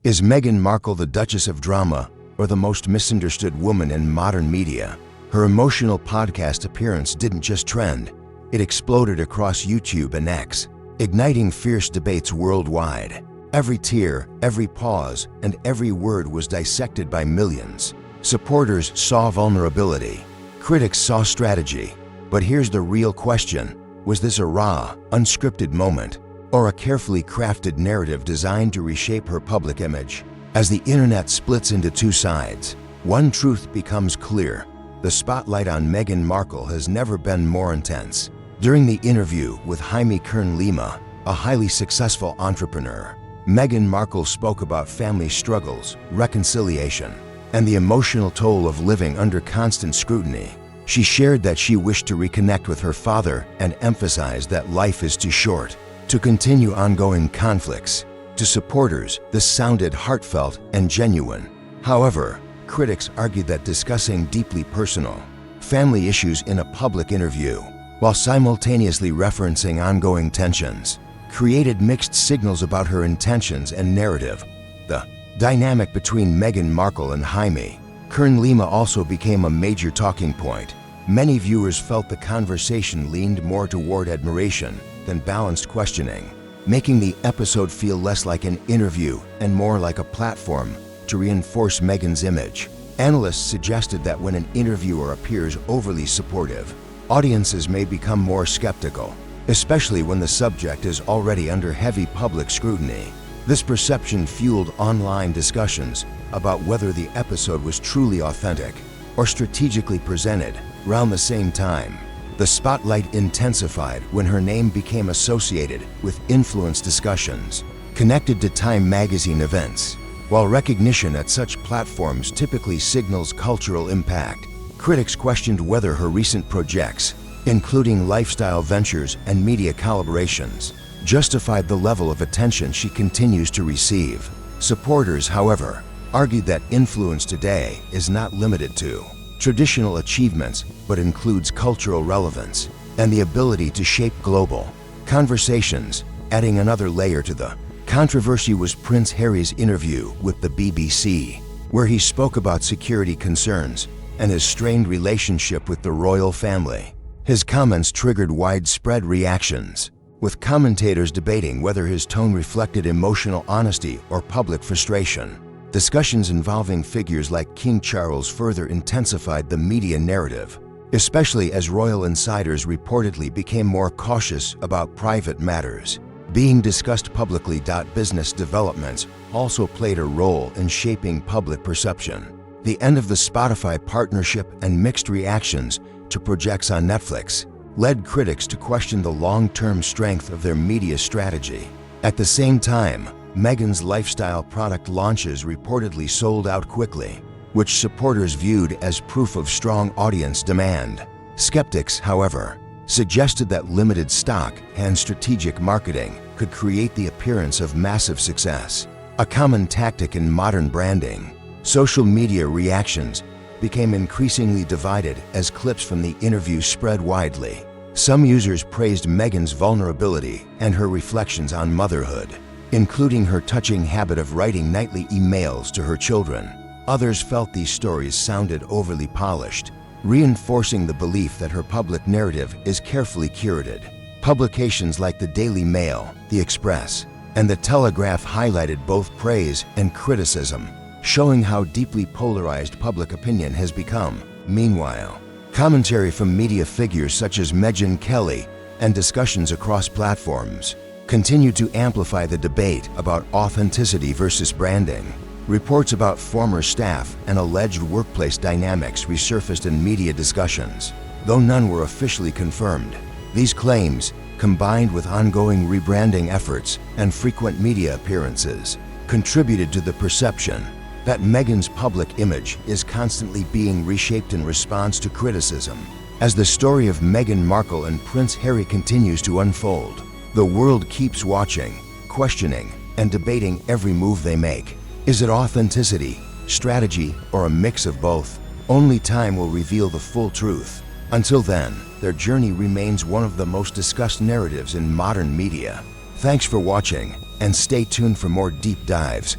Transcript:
Is Meghan Markle the Duchess of Drama or the most misunderstood woman in modern media? Her emotional podcast appearance didn't just trend, it exploded across YouTube and X, igniting fierce debates worldwide. Every tear, every pause, and every word was dissected by millions. Supporters saw vulnerability, critics saw strategy. But here's the real question: was this a raw, unscripted moment, or a carefully crafted narrative designed to reshape her public image? As the internet splits into two sides, one truth becomes clear: the spotlight on Meghan Markle has never been more intense. During the interview with Jaime Kern-Lima, a highly successful entrepreneur, Meghan Markle spoke about family struggles, reconciliation, and the emotional toll of living under constant scrutiny. She shared that she wished to reconnect with her father and emphasized that life is too short to continue ongoing conflicts. To supporters, this sounded heartfelt and genuine. However, critics argued that discussing deeply personal family issues in a public interview, while simultaneously referencing ongoing tensions, created mixed signals about her intentions and narrative. The dynamic between Meghan Markle and Jaime Kern-Lima also became a major talking point. Many viewers felt the conversation leaned more toward admiration than balanced questioning, making the episode feel less like an interview and more like a platform to reinforce Meghan's image. Analysts suggested that when an interviewer appears overly supportive, audiences may become more skeptical, especially when the subject is already under heavy public scrutiny. This perception fueled online discussions about whether the episode was truly authentic or strategically presented. Around the same time, the spotlight intensified when her name became associated with influence discussions connected to Time magazine events. While recognition at such platforms typically signals cultural impact, critics questioned whether her recent projects, including lifestyle ventures and media collaborations, justified the level of attention she continues to receive. Supporters, however, argued that influence today is not limited to traditional achievements but includes cultural relevance and the ability to shape global conversations. Adding another layer to the controversy was Prince Harry's interview with the BBC, where he spoke about security concerns and his strained relationship with the royal family. His comments triggered widespread reactions, with commentators debating whether his tone reflected emotional honesty or public frustration. Discussions involving figures like King Charles further intensified the media narrative, especially as royal insiders reportedly became more cautious about private matters being discussed publicly. Business developments also played a role in shaping public perception. The end of the Spotify partnership and mixed reactions to projects on Netflix led critics to question the long-term strength of their media strategy. At the same time, Meghan's lifestyle product launches reportedly sold out quickly, which supporters viewed as proof of strong audience demand. Skeptics, however, suggested that limited stock and strategic marketing could create the appearance of massive success, a common tactic in modern branding. Social media reactions became increasingly divided as clips from the interview spread widely. Some users praised Meghan's vulnerability and her reflections on motherhood, including her touching habit of writing nightly emails to her children. Others felt these stories sounded overly polished, reinforcing the belief that her public narrative is carefully curated. Publications like the Daily Mail, The Express, and The Telegraph highlighted both praise and criticism, showing how deeply polarized public opinion has become. Meanwhile, commentary from media figures such as Megyn Kelly and discussions across platforms continue to amplify the debate about authenticity versus branding. Reports about former staff and alleged workplace dynamics resurfaced in media discussions, though none were officially confirmed. These claims, combined with ongoing rebranding efforts and frequent media appearances, contributed to the perception that Meghan's public image is constantly being reshaped in response to criticism. As the story of Meghan Markle and Prince Harry continues to unfold, the world keeps watching, questioning, and debating every move they make. Is it authenticity, strategy, or a mix of both? Only time will reveal the full truth. Until then, their journey remains one of the most discussed narratives in modern media. Thanks for watching, and stay tuned for more deep dives